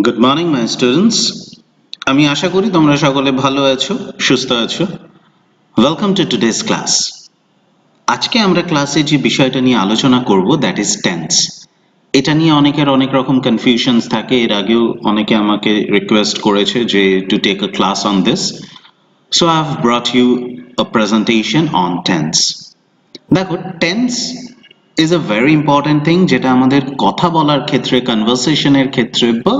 Good morning my students. আমি আশা করি তোমরা সকলে ভালো আছো, সুস্থ আছো। Welcome to today's class. আজকে আমরা ক্লাসে যে বিষয়টা নিয়ে আলোচনা করব দ্যাট ইজ টেন্স। এটা নিয়ে অনেকের অনেক রকম কনফিউশনস থাকে। এর আগেও অনেকে আমাকে রিকোয়েস্ট করেছে যে to take a class on this, so I have brought you a presentation on tense. দেখো, tense is a very important thing, যেটা আমাদের কথা বলার ক্ষেত্রে, কনভারসেশনের ক্ষেত্রে, বা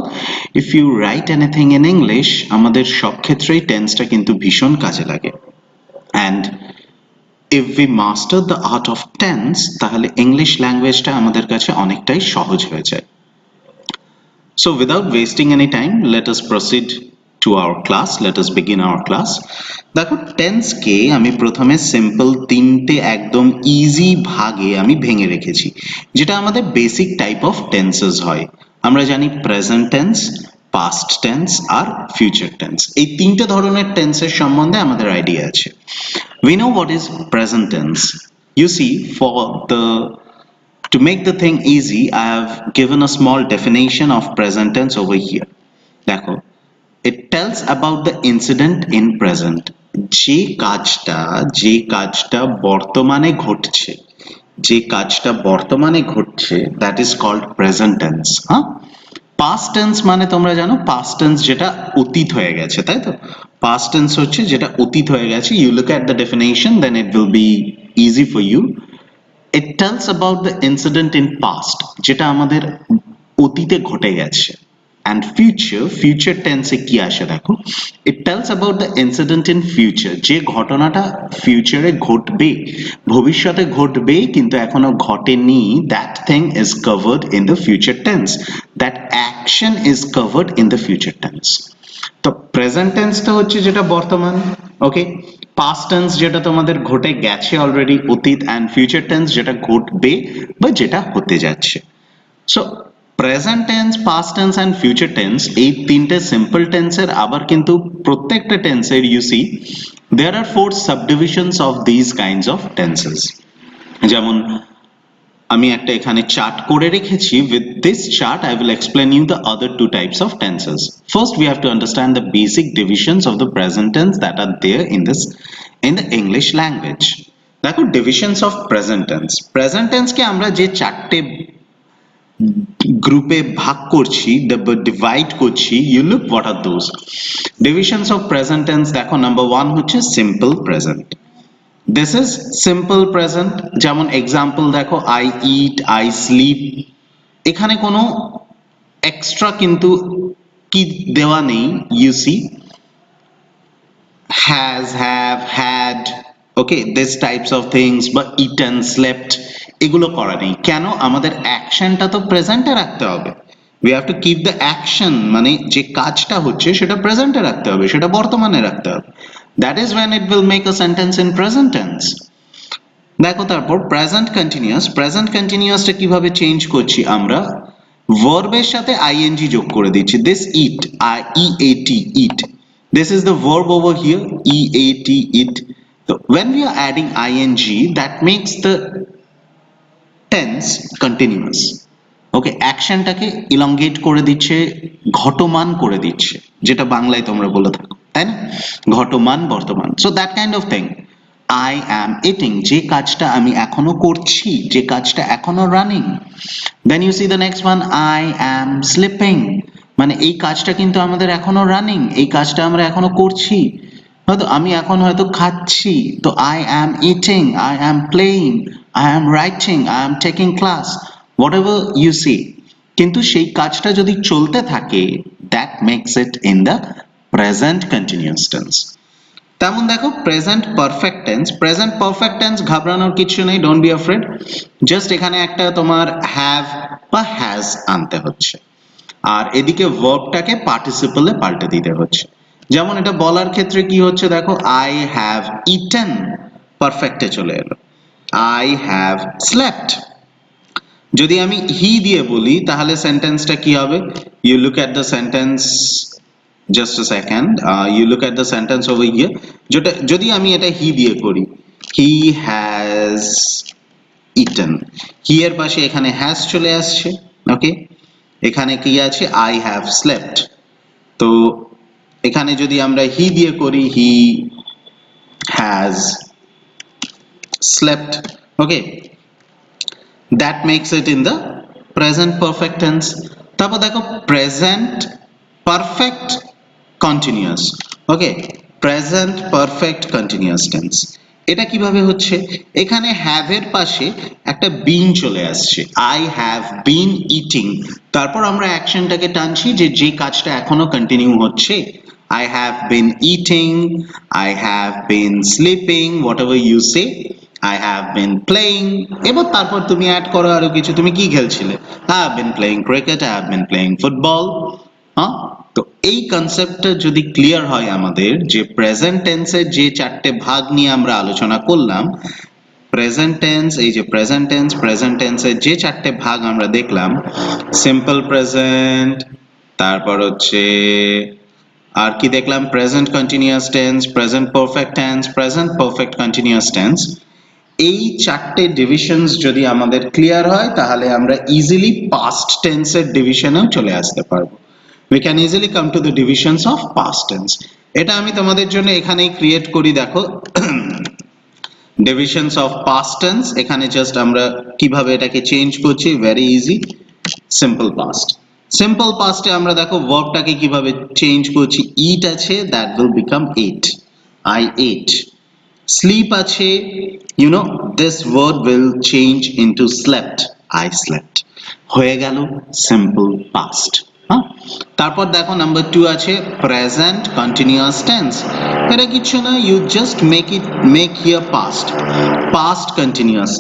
if you write anything in English, আমাদের সব ক্ষেত্রেই টেন্সটা কিন্তু ভীষণ কাজে লাগে। And if we master the art of tense, তাহলে ইংলিশ ল্যাঙ্গুয়েজটা আমাদের কাছে অনেকটাই সহজ হয়ে যায়। So without wasting any time, let us proceed to our class. Let us begin our class. দেখো, টেন্সকে আমি প্রথমে সিম্পল তিনটে একদম ইজি ভাগে আমি ভেঙে রেখেছি, যেটা আমাদের বেসিক টাইপ অফ টেন্সেস হয়। আমরা জানি প্রেজেন্ট টেন্স, পাস্ট টেন্স আর ফিউচার টেন্স। এই তিনটে ধরনের টেন্সের সম্বন্ধে আমাদের আইডিয়া আছে। We know what is present tense. You see, for the to make the thing easy, I have given a small definition of present tense over here. দেখো, it tells about the incident in present. যে কাজটা বর্তমানে ঘটছে, যে কাজটা বর্তমানে ঘটছে, that is called present tense. হ্যাঁ, পাস্ট টেন্স মানে তোমরা জানো, পাস্ট টেন্স যেটা অতীত হয়ে গেছে, তাই তো? পাস্ট টেন্স হচ্ছে যেটা অতীত হয়ে গেছে। You look at the definition, then it will be easy for you. It tells about the incident in past, যেটা আমাদের অতীতে ঘটে গেছে। And future tense এ কি আসে দেখো, it tells about the incident in future, যে ঘটনাটা ফিউচারে ঘটবে, ভবিষ্যতে ঘটবে কিন্তু এখনো ঘটেনি, that thing is covered in the future tense, that action is covered in the future tense. তো প্রেজেন্ট টেন্সটা হচ্ছে যেটা বর্তমান, ওকে। পাস্ট টেন্স যেটা তোমাদের ঘটে গেছে অলরেডি, অতীত, অ্যান্ড ফিউচার টেন্স যেটা ঘটবে বা যেটা হতে যাচ্ছে। So present tense, past tense and future tense, এই তিনটে সিম্পল টেন্সের আবার কিন্তু প্রত্যেকটা টেন্সের you see there are 4 subdivisions of this kinds of tenses. যেমন আমি একটা এখানে চার্ট করে রেখেছি। with this chart I will explain you the other two types of tenses. First we have to understand the basic divisions of the present tense that are there in the English language. দেখো, divisions of present tense কে আমরা যে চারটে গ্রুপে ভাগ করছি, divide করছি, you look what are those divisions of present tense. দেখো, number 1 হচ্ছে simple present. This is simple present. যেমন এক্সাম্পল দেখো, I eat, I sleep, এখানে কোনো এক্সট্রা কিন্তু কি দেওয়া নেই। You see, has, have, had, okay, this types of things, বা eaten, slept, এগুলো করা নেই। কেন? আমাদের অ্যাকশনটা তো প্রেজেন্টে রাখতে হবে। We have to keep the action, মানে যে কাজটা হচ্ছে সেটা প্রেজেন্টে রাখতে হবে, সেটা বর্তমানে রাখতে হবে। That is when it will make a sentence in present tense. দেখো, তারপর প্রেজেন্ট কন্টিনিউয়াসটা কিভাবে চেঞ্জ করছি আমরা, ভার্বের সাথে আইএনজি যোগ করে দিচ্ছি। This it, EAT, it, this is the verb over here, eat, eat. So when we are adding ing, that makes the tense continuous. Okay, অ্যাকশনটাকে elongate করে দিচ্ছে, ঘটমান করে দিচ্ছে, যেটা বাংলায় তোমরা বলে থাকো, তাই না? ঘটমান বর্তমান। So that kind of thing. I am eating, যে কাজটা আমি এখনো করছি, যে কাজটা এখনো running. Then you see the next one, I am sleeping, মানে এই কাজটা কিন্তু আমাদের এখনো রানিং, এই কাজটা আমরা এখনো করছি। হয়তো আমি এখন হয়তো খাচ্ছি, তো I am eating, I am playing, I am writing, I am taking class, whatever you see, কিন্তু সেই কাজটা যদি চলতে থাকে, that makes it in the present continuous tense. তেমন দেখো, প্রেজেন্ট পারফেক্ট টেন্স ঘাবড়ানোর কিছু নেই, ডোন্ট বি অ্যাফ্রেড। জাস্ট এখানে একটা তোমার হ্যাভ বা হ্যাজ আনতে হচ্ছে, আর এদিকে ভার্বটাকে পার্টিসিপলে পাল্টে দিতে হচ্ছে। যেমন এটা বলার ক্ষেত্রে কি হচ্ছে দেখো, আই হ্যাভ ইটেন, পারফেক্টে চলে এলো। আই হ্যাভ স্লেপ্ট, যদি আমি হি দিয়ে বলি তাহলে সেন্টেন্সটা কি হবে? You look at the sentence, just a second, you look at the sentence over here. যেটা যদি আমি এটা হি দিয়ে করি, হি হ্যাজ ইটেন, হি এর পাশে এখানে হ্যাজ চলে আসছে, ওকে। এখানে কি আছে I have slept তো এখানে যদি আমরা হি দিয়ে করি হি has slept okay that makes it in the present perfect tense তারপর দেখো present perfect continuous okay present perfect continuous tense এটা কিভাবে হচ্ছে এখানে have এর পাশে একটা been চলে আসছে I have been eating তারপর আমরা অ্যাকশনটাকে টানছি যে যে কাজটা এখনো কন্টিনিউ হচ্ছে I have been eating I have been sleeping whatever you say I have been playing এবার তারপর তুমি অ্যাড করো আরো কিছু তুমি কি খেলছিলে I have been playing cricket I have been playing football হ্যাঁ তো এই কনসেপ্টটা যদি ক্লিয়ার হয় আমাদের যে প্রেজেন্ট টেন্সের যে চারটে ভাগ নিয়ে আমরা আলোচনা করলাম প্রেজেন্ট টেন্স এই যে প্রেজেন্ট টেন্সের যে চারটে ভাগ আমরা দেখলাম সিম্পল প্রেজেন্ট তারপর হচ্ছে আর কি দেখলাম present continuous tense present perfect tense present perfect continuous tense এই চারটে ডিভিশনস যদি আমাদের ক্লিয়ার হয় তাহলে আমরা ইজিলি পাস্ট টেন্সের ডিভিশনেও চলে আসতে পারবো we can easily come to the divisions of past tense এটা আমি তোমাদের জন্য এখানেই ক্রিয়েট করি দেখো divisions of past tense এখানে জাস্ট আমরা কিভাবে এটাকে চেঞ্জ করছি very easy simple past এ আমরা দেখো ভার্বটাকে কিভাবে চেঞ্জ করছি eat আছে that will become ate I ate sleep আছে you know this word will change into slept I slept হয়ে গেল simple past হ্যাঁ তারপর দেখো নাম্বার 2 আছে প্রেজেন্ট কন্টিনিউয়াস টেন্স এটা কিছু না you just make here past continuous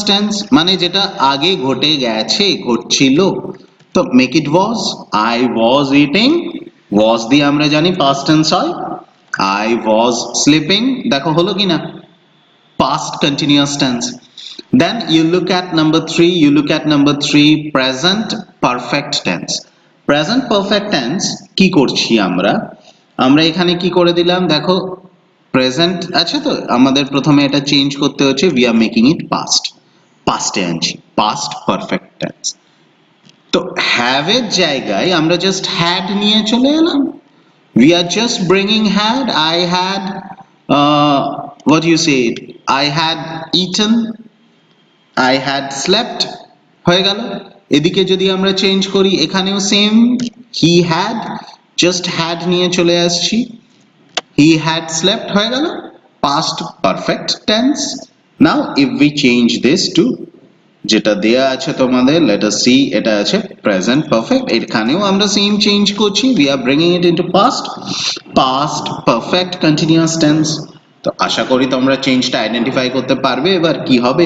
tense মানে যেটা আগে ঘটে গেছে ঘটছিল তো make it was I was eating was দিয়ে আমরা জানি পাস্ট টেন্স হয় I was sleeping দেখো হলো কি না past continuous tense then you look at number 3 present perfect tense কি করছি আমরা এখানে কি করে দিলাম দেখো প্রেজেন্ট আছে তো আমাদের প্রথমে এটা চেঞ্জ করতে হচ্ছে we are making it past এ আনছি past perfect tense তো have এর জায়গায় আমরা জাস্ট had নিয়ে চলে এলাম we are just bringing had I had what you say I had eaten I had slept হয়ে গেল এদিকে যদি আমরা চেঞ্জ করি এখানেও same he had just had নিয়ে চলে আসছি he had slept হয়ে গেল past perfect tense now if we change this to যেটা দেয়া আছে তোমাদের let us see এটা আছে present perfect এখানেও আমরা সেম চেঞ্জ করছি we are bringing it into past perfect continuous tense তো আশা করি তোমরা চেঞ্জটা আইডেন্টিফাই করতে পারবে এবার কি হবে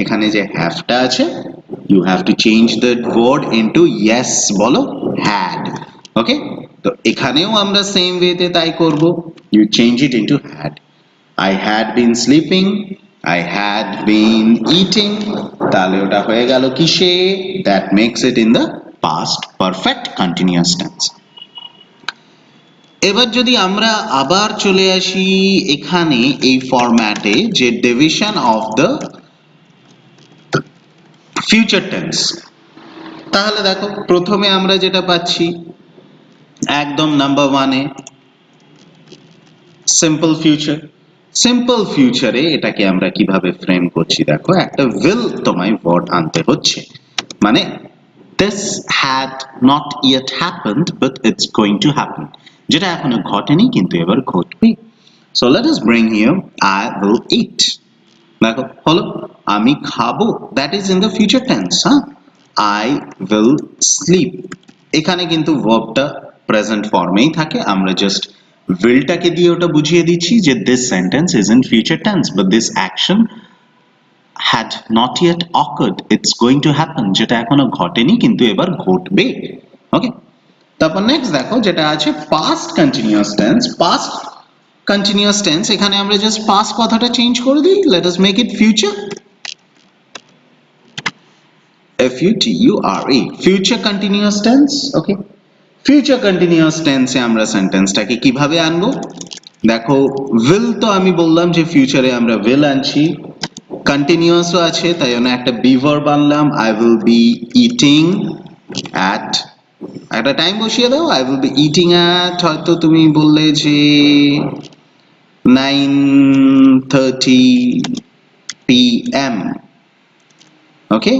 এখানে যে have টা আছে you have to change the word into yes বলো had okay তো এখানেও আমরা সেম ওয়েতে তাই করব you change it into had I had been sleeping I had been eating তাহলে ওটা হয়ে গেল কিসে that makes it in the past perfect continuous tense এবার যদি আমরা আবার চলে আসি এখানে এই ফরম্যাটে যে division of the future tense তাহলে দেখো প্রথমে আমরা যেটা পাচ্ছি একদম নাম্বার 1 এ সিম্পল ফিউচারে এটাকে আমরা কিভাবে ফ্রেম করছি দেখো একটা will তোমায় ভার্ব আনতে হচ্ছে মানে this had not yet happened but it's going to happen যেটা এখনো ঘটেনি কিন্তু এবার ঘটবে so let us bring here I will eat দেখো হলো আমি খাবো that is in the future tense হ্যাঁ I will sleep এখানে কিন্তু ভার্বটা প্রেজেন্ট ফর্মেই থাকে আমরা জাস্ট will টাকে দিয়ে ওটা বুঝিয়ে দিচ্ছি যে this sentence is in future tense but this action had not yet occurred it's going to happen যেটা এখনো ঘটেনি কিন্তু এবার ঘটবে ওকে তারপর নেক্সট দেখো যেটা আছে past continuous tense এখানে আমরা জাস্ট past কথাটা চেঞ্জ করে দিই let us make it future future continuous tense okay future continuous tense এ আমরা সেন্টেন্সটাকে কিভাবে আনবো দেখো will তো আমি বললাম যে ফিউচারে আমরা will আনছি কন্টিনিউয়াসও আছে, তাই জন্য একটা বি ভার্ব আনলাম, I will be eating at, একটা টাইম বসিয়ে দাও, I will be eating at, হয়তো তুমি বললে যে 9:30 p.m. Okay,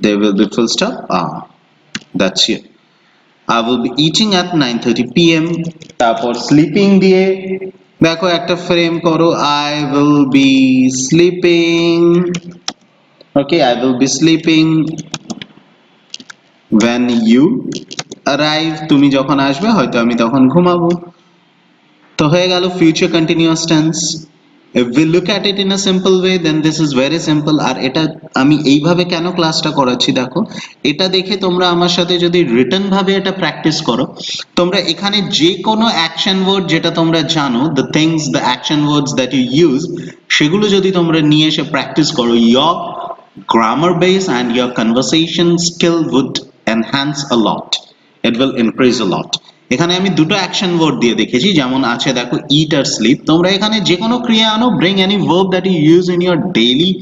there will be full stop. That's it. I will be eating at 9:30 p.m. তারপর স্লিপিং দিয়ে দেখো একটা ফ্রেম করো, I will be sleeping. Okay, I will be sleeping when you arrive. তুমি যখন আসবে হয়তো আমি তখন ঘুমাবো। তো হয়ে গেল future continuous tense. If we look at it in a simple way, then this is very simple. আর এটা আমি এইভাবে কেন ক্লাসটা করাচ্ছি দেখো, এটা দেখে তোমরা আমার সাথে যদি রিটেন ভাবে এটা প্র্যাকটিস করো, তোমরা এখানে যে কোনো অ্যাকশন ওয়ার্ড যেটা তোমরা জানো, the things, the action words that you use, সেগুলো যদি তোমরা নিয়ে এসে প্র্যাকটিস করো, your grammar base and your conversation skill would enhance a lot. It will increase a lot. এখানে আমি দুটো অ্যাকশন ওয়ার্ড দিয়ে দেখেছি, যেমন আছে দেখো ইট আর স্লিপ, তোমরা এখানে যে কোনো ক্রিয়া আনো, bring any verb that you use in your daily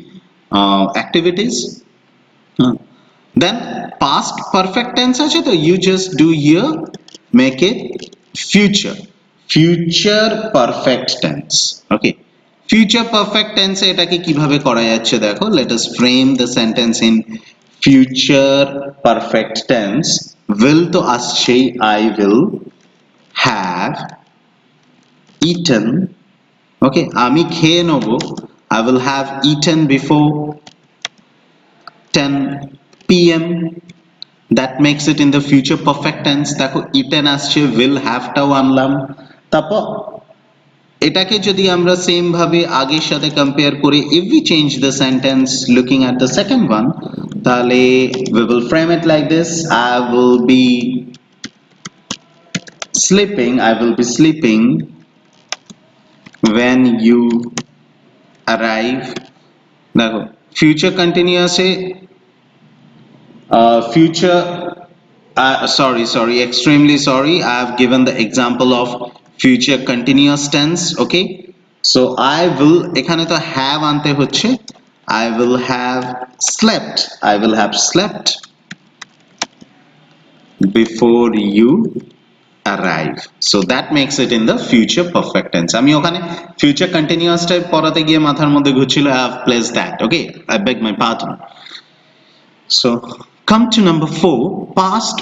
activities. Then past perfect tense আছে, তো you just do here, make it future perfect tense. Okay, future perfect tense এটাকে কিভাবে করা যাচ্ছে দেখো, let us frame the sentence in future perfect tense. will তো আসছেই, I will have eaten. Okay, আমি খেয়ে নেব, I will have eaten before 10 p.m. That makes it in the future perfect tense. দেখো eaten আসছে, will have টাও আনলাম। তারপর এটাকে যদি আমরা সেম ভাবে আগের সাথে কম্পেয়ার করি, if we change the sentence looking at the second one, তাহলে we will frame it like this, I will be sleeping, I will be sleeping when you arrive. দেখো future continuous A future sorry, extremely sorry, I have given the example of future continuous tense. Okay, so I will এখানে তো have আনতে হচ্ছে, I will have slept before you arrive. So that makes it in the future perfect tense. আমি ওখানে future continuous type পড়াতে গিয়ে মাথার মধ্যে ঘুরছিল, I have placed that. Okay, I beg my pardon. So come to number 4, past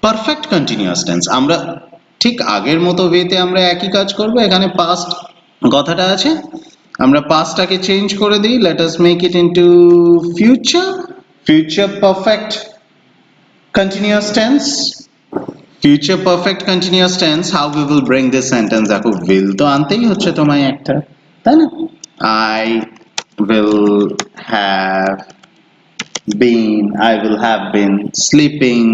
perfect continuous tense. আমরা ঠিক আগের মতো ওয়েতে আমরা একই কাজ করব, এখানে past কথাটা আছে, আমরা pastটাকে চেঞ্জ করে দিই, let us make it into future perfect continuous tense. Future perfect continuous tense, how we will bring this sentence, দেখো will তো আনতেই হচ্ছে তোমায় একটা, তাই না? I will have been sleeping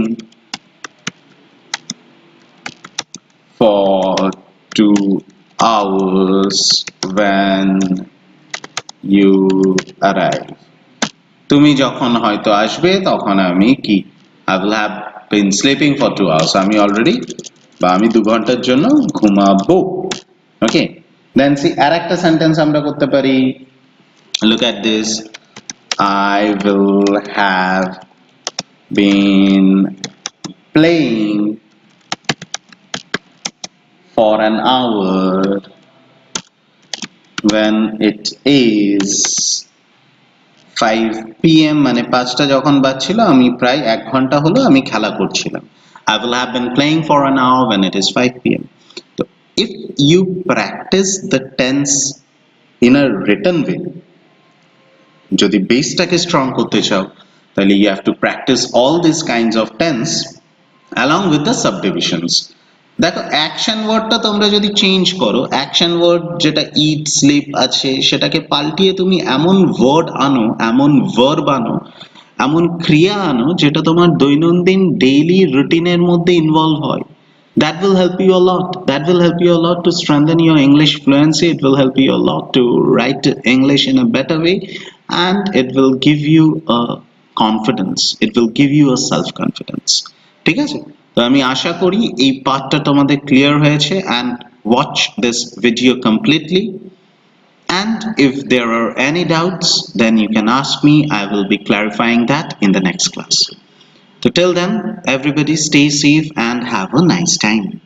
for 2 hours when you arrive. তুমি যখন হয়তো আসবে তখন আমি কি, I will have been sleeping for 2 hours, আমি অলরেডি বা আমি 2 ঘন্টার জন্য ঘুমাবো। ওকে, দেন সি আর একটা সেন্টেন্স আমরা করতে পারি, look at this, I will have been playing for an hour when it is 5 p.m. মানে 5টা যখন বাজছিল আমি প্রায় 1 ঘন্টা হলো আমি খেলা করছিলাম, I will have been playing for an hour when it is 5 p.m. So if you practice the tense in a written way, যদি বেসটাকে স্ট্রং করতে চাও, তাহলে you have to practice all these kinds of tense along with the subdivisions. দেখো action ওয়ার্ডটা তোমরা যদি change করো, action word যেটা ইট স্লিপ আছে সেটাকে পাল্টিয়ে তুমি এমন ওয়ার্ড আনো, এমন ভার্ব আনো, এমন ক্রিয়া আনো যেটা তোমার দৈনন্দিন ডেইলি রুটিনের মধ্যে ইনভলভ হয়, that will help you a lot, that will help you a lot to strengthen your English fluency, it will help you a lot to write English in a better way, and it will give you a confidence, it will give you a self confidence. ঠিক আছে, তো আমি আশা করি এই পার্টটা তোমাদের clear হয়েছে, and watch this video completely. And if there are any doubts, then you can ask me. I will be clarifying that in the next class. So till then, everybody stay safe and have a nice time.